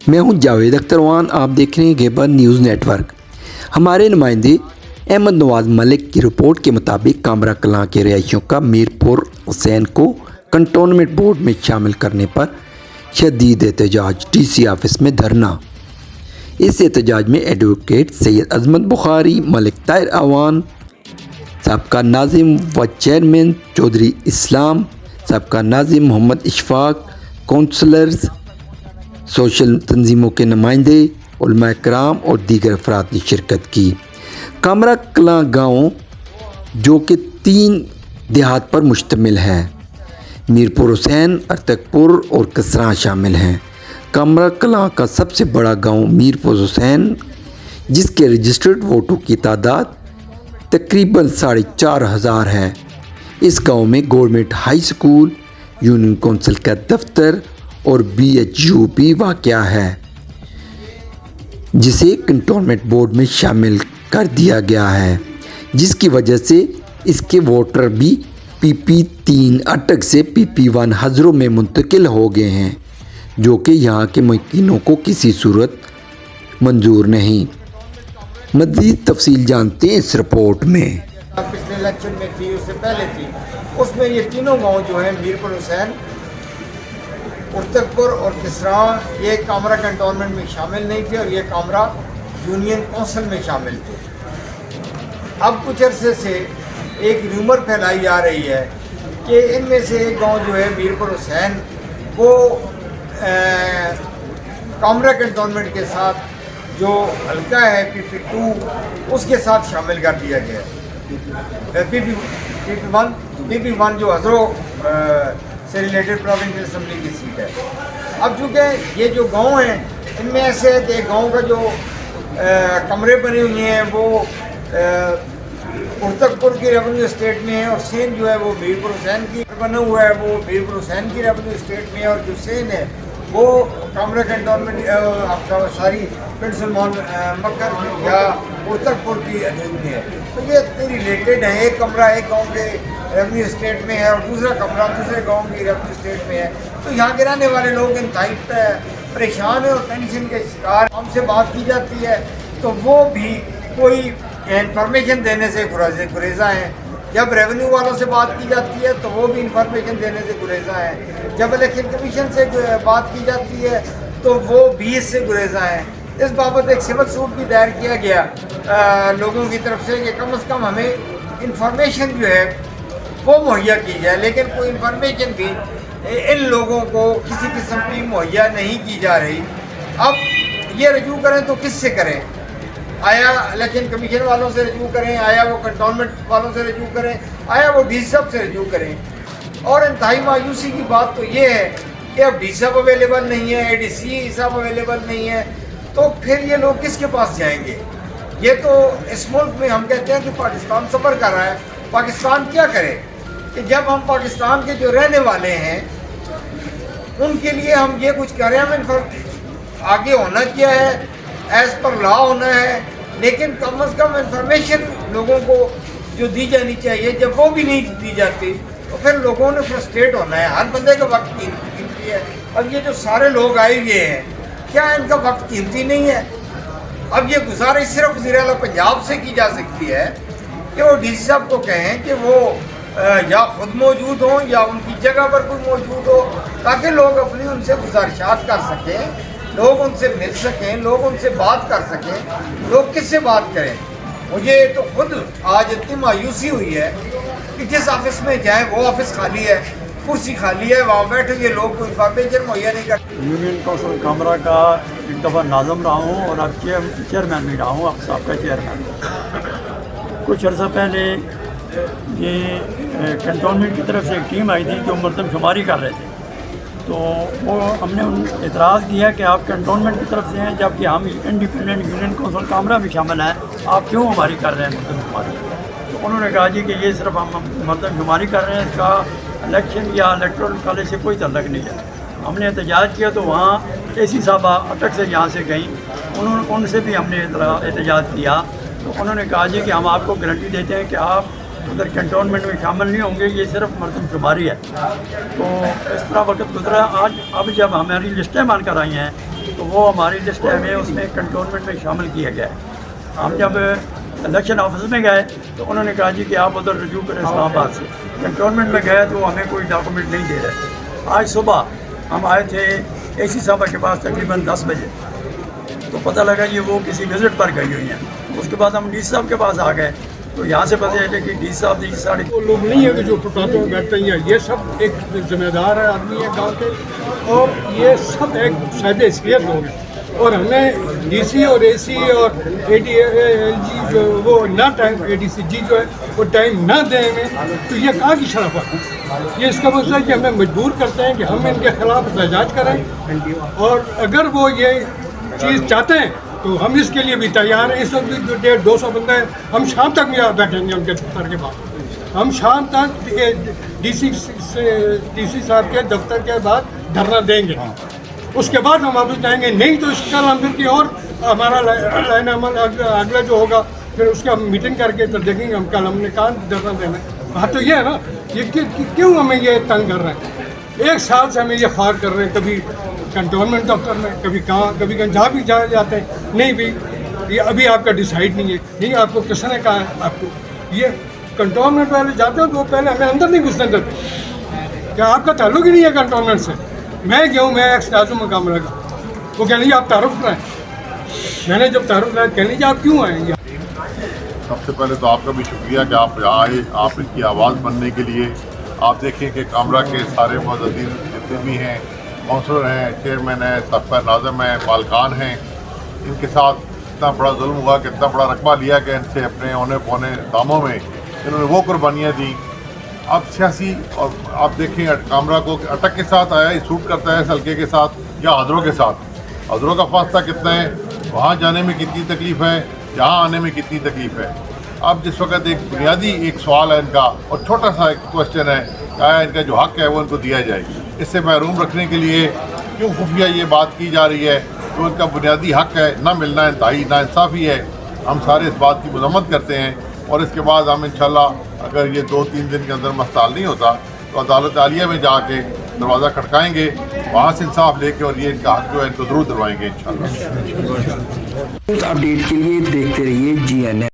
میں ہوں جاوید اختر وان، آپ دیکھ رہے ہیں خیبر نیوز نیٹ ورک۔ ہمارے نمائندے احمد نواز ملک کی رپورٹ کے مطابق کامرا کلاں کے رہائشیوں کا میر پور حسین کو کنٹونمنٹ بورڈ میں شامل کرنے پر شدید احتجاج، ڈی سی آفس میں دھرنا۔ اس احتجاج میں ایڈوکیٹ سید عظمت بخاری، ملک طاہر اعوان، سابقہ ناظم و چیئرمین چودھری اسلام، سابقہ ناظم محمد اشفاق، کونسلرز، سوشل تنظیموں کے نمائندے، علماء کرام اور دیگر افراد نے شرکت کی۔ کامرا کلاں گاؤں جو کہ 3 دیہات پر مشتمل ہے، میر پور حسین، ارتک پور اور کسراں شامل ہیں۔ کامرا کلاں کا سب سے بڑا گاؤں میر پور حسین، جس کے رجسٹرڈ ووٹوں کی تعداد تقریباً 4,500 ہے۔ اس گاؤں میں government high school, union council کا دفتر اور بی ایچ یو بھی واقع ہے، جسے کنٹونمنٹ بورڈ میں شامل کر دیا گیا ہے، جس کی وجہ سے اس کے ووٹر بھی پی پی 3 اٹک سے پی پی 1 ہزروں میں منتقل ہو گئے ہیں، جو کہ یہاں کے مکینوں کو کسی صورت منظور نہیں۔ مزید تفصیل جانتے ہیں اس رپورٹ میں۔ پچھلے الیکشن میں تھی، اس سے پہلے تھی، اس میں یہ تینوں گاؤں جو ہیں میر پور حسین، ارتک پور اور کسراں، یہ کامرا کنٹونمنٹ میں شامل نہیں تھے اور یہ کامرا یونین کونسل میں شامل تھے۔ اب کچھ عرصے سے ایک ریومر پھیلائی جا رہی ہے کہ ان میں سے ایک گاؤں جو ہے میر پور حسین، وہ کامرا کنٹونمنٹ کے ساتھ جو حلقہ ہے پی پی 2، اس کے ساتھ شامل کر دیا گیا ہے۔ پی پی 1 جو ہزروں سے ریلیٹڈ پروونشل اسمبلی کی سیٹ ہے۔ اب چونکہ یہ جو گاؤں ہیں، ان میں ایسے ہے کہ گاؤں کا جو کمرے بنے ہوئے ہیں وہ ارتک پور کی ریونیو اسٹیٹ میں ہے، اور سین جو ہے وہ میر پور حسین کی بنا ہوا ہے، وہ میر پور حسین کی ریونیو اسٹیٹ میں ہے، اور جو سین ہے وہ کامرا کنٹونمنٹ آپ کا ساری پنڈ سلمان مکر یا ارتک پور کی حدود میں ہے۔ تو یہ ریلیٹڈ ہیں، ایک کمرہ ایک گاؤں کے ریونیو اسٹیٹ میں ہے اور دوسرا کمرہ دوسرے گاؤں کی ریونیو اسٹیٹ میں ہے۔ تو یہاں کے رہنے والے لوگ انتہائی پریشان ہیں اور ٹینشن کے شکار۔ ہم سے بات کی جاتی ہے تو وہ بھی کوئی انفارمیشن دینے سے گریزاں ہیں، جب ریونیو والوں سے بات کی جاتی ہے تو وہ بھی انفارمیشن دینے سے گریزاں ہیں، جب الیکشن کمیشن سے بات کی جاتی ہے تو وہ بھی اس سے گریزاں ہیں۔ اس بابت ایک سول سوٹ بھی دائر کیا گیا لوگوں کی طرف سے کہ کم از کم ہمیں انفارمیشن جو ہے وہ مہیا کی جائے، لیکن کوئی انفارمیشن بھی ان لوگوں کو کسی قسم کی مہیا نہیں کی جا رہی۔ اب یہ رجوع کریں تو کس سے کریں؟ آیا الیکشن کمیشن والوں سے رجوع کریں، آیا وہ کنٹونمنٹ والوں سے رجوع کریں، آیا وہ ڈی صاحب سے رجوع کریں؟ اور انتہائی مایوسی کی بات تو یہ ہے کہ اب ڈی صاحب اویلیبل نہیں ہے، اے ڈی سی صاحب اویلیبل نہیں ہے، تو پھر یہ لوگ کس کے پاس جائیں گے؟ یہ تو اس ملک میں ہم کہتے ہیں کہ پاکستان سفر کر رہا ہے، پاکستان کیا کرے کہ جب ہم پاکستان کے جو رہنے والے ہیں ان کے لیے ہم یہ کچھ کر رہے ہیں، ہمیں آگے ہونا کیا ہے، ایز پر لا ہونا ہے، لیکن کم از کم انفارمیشن لوگوں کو جو دی جانی چاہیے، جب وہ بھی نہیں دی جاتی تو پھر لوگوں نے فرسٹریٹ ہونا ہے۔ ہر بندے کا وقت قیمتی ہے۔ اب یہ جو سارے لوگ آئے ہوئے ہیں، کیا ان کا وقت قیمتی نہیں ہے؟ اب یہ گزارش صرف وزیر اعلیٰ پنجاب سے کی جا سکتی ہے کہ وہ ڈی سی صاحب کو کہیں کہ وہ یا خود موجود ہوں یا ان کی جگہ پر کوئی موجود ہو، تاکہ لوگ اپنی ان سے گزارشات کر سکیں، لوگ ان سے مل سکیں، لوگ ان سے بات کر سکیں۔ لوگ کس سے بات کریں؟ مجھے تو خود آج اتنی مایوسی ہوئی ہے کہ جس آفس میں جائیں وہ آفس خالی ہے، کرسی خالی ہے، وہاں بیٹھے یہ لوگ کوئی انفارمیشن مہیا نہیں کرتے۔ یونین کونسل کامرا کا ایک دفعہ ناظم رہا ہوں اور اب چیئرمین بھی رہا ہوں، اب سابقہ چیئرمین۔ کچھ عرصہ پہلے یہ کنٹونمنٹ کی طرف سے ایک ٹیم آئی تھی جو مردم شماری کر رہے تھے، تو وہ ہم نے اعتراض کیا کہ آپ کنٹونمنٹ کی طرف سے ہیں جبکہ ہم انڈیپینڈنٹ یونین کونسل کامرا بھی شامل ہیں، آپ کیوں ہماری کر رہے ہیں مردم شماری؟ تو انہوں نے کہا جی کہ یہ صرف ہم مردم شماری کر رہے ہیں، اس کا الیکشن یا الیکٹورل کالج سے کوئی تعلق نہیں ہے۔ ہم نے احتجاج کیا تو وہاں اے سی صاحبہ اٹک سے جہاں سے گئیں، ان سے بھی ہم نے احتجاج کیا، تو انہوں نے کہا جی کہ ہم آپ کو گارنٹی دیتے ہیں کہ آپ ادھر کنٹونمنٹ میں شامل نہیں ہوں گے، یہ صرف مردم شماری ہے۔ تو اس طرح وقت گزرا۔ اب جب ہماری لسٹیں بن کر آئی ہیں تو وہ ہماری لسٹ ہے ہمیں اس میں کنٹونمنٹ میں شامل کیا گیا ہے. ہم جب الیکشن آفس میں گئے تو انہوں نے کہا جی کہ آپ ادھر رجوع کریں اسلام آباد سے. کنٹونمنٹ میں گئے تو ہمیں کوئی ڈاکومنٹ نہیں دے رہے. آج صبح ہم آئے تھے اے سی صاحبہ کے پاس تقریباً 10 بجے, تو پتہ لگا یہ وہ کسی وزٹ پر گئی ہوئی ہیں. اس کے بعد ہم ڈی سی صاحب کے پاس آ گئے تو یہاں سے پتہ چلا کہ ڈی سی صاحب دی ساڑھے وہ لوگ نہیں ہیں کہ جو فٹپاتھوں میں بیٹھتے ہیں, یہ سب ایک ذمہ دار ہے آدمی ہے گاؤں کے, اور یہ سب ایک صاحب حیثیت لوگ ہیں. اور ہمیں ڈی سی اور اے سی اور اے ڈی ایل جی جو وہ نہ ٹائم اے ڈی سی جی جو ہے وہ ٹائم نہ دیں ہمیں, تو یہ کہاں کی شرافت ہے. یہ اس کا مسئلہ ہے کہ ہمیں مجبور کرتے ہیں کہ ہم ان کے خلاف احتجاج کریں, اور اگر وہ یہ چیز چاہتے ہیں تو ہم اس کے لیے بھی تیار ہیں. اس وقت بھی جو 150-200 بندے ہیں, ہم شام تک بھی بیٹھیں گے ان کے دفتر کے بعد. ہم شام تک ڈی سی صاحب کے دفتر کے بعد دھرنا دیں گے, اس کے بعد ہم واپس جائیں گے. نہیں تو اس کل ہم پھر کی اور ہمارا لائن عمل اگلا جو ہوگا پھر اس کا میٹنگ کر کے تو دیکھیں گے ہم کل ہم نے کہاں دھرنا دینا ہے. ہاں تو یہ ہے نا, یہ کیوں ہمیں یہ تنگ کر رہے ہیں. 1 سال سے ہمیں یہ خوار کر رہے ہیں, کبھی کنٹونمنٹ دفتر میں, کبھی کہاں جہاں بھی جاتے ہیں. نہیں بھی یہ ابھی آپ کا ڈیسائیڈ نہیں ہے. نہیں آپ کو کس نے کہا ہے آپ کو یہ کنٹونمنٹ والے جاتے ہیں تو وہ پہلے ہمیں اندر نہیں گھسنے دیتے. کیا آپ کا تعلق ہی نہیں ہے کنٹونمنٹ سے. میں گیا ہوں, میں ایکس ناظم مقام لگا, وہ کہہ لیجیے آپ تعارف کرائیں. میں نے جب تعارف کرایا کہہ لیجیے آپ کیوں آئیں گے. سب سے پہلے تو آپ کا بھی شکریہ کہ آپ یہاں آئے, آپ ان کی آواز بننے کے لیے. آپ دیکھیں کہ کامرا کے سارے معززین جتنے بھی ہیں, کونسلر ہیں, چیئرمین ہیں, سابقہ ناظم ہیں, مالکان ہیں, ان کے ساتھ اتنا بڑا ظلم ہوا کہ اتنا بڑا رقبہ لیا کہ ان سے اپنے اونے پونے داموں میں انہوں نے وہ قربانیاں دیں. اب سیاسی, اور آپ دیکھیں کامرا کو اٹک کے ساتھ آیا, یہ سوٹ کرتا ہے سلکے کے ساتھ یا حضروں کے ساتھ. حضروں کا فاصلہ کتنا ہے, وہاں جانے میں کتنی تکلیف ہے, یہاں آنے میں کتنی تکلیف ہے. اب جس وقت ایک بنیادی ایک سوال ہے ان کا, اور چھوٹا سا ایک کوشچن ہے کہ آیا ان کا جو حق ہے وہ ان کو دیا جائے. اس سے محروم رکھنے کے لیے کیوں خفیہ یہ بات کی جا رہی ہے جو ان کا بنیادی حق ہے نہ ملنا انتہائی ناانصافی ہے. ہم سارے اس بات کی مذمت کرتے ہیں, اور اس کے بعد ہم انشاءاللہ اگر یہ 2-3 دن کے اندر مسئلہ حل نہیں ہوتا تو عدالت عالیہ میں جا کے دروازہ کھٹکائیں گے, وہاں سے انصاف لے کے, اور یہ ان کا حق جو ہے ان کو ضرور دلوائیں گے انشاءاللہ. اپڈیٹ کے لیے دیکھتے رہیے GNN.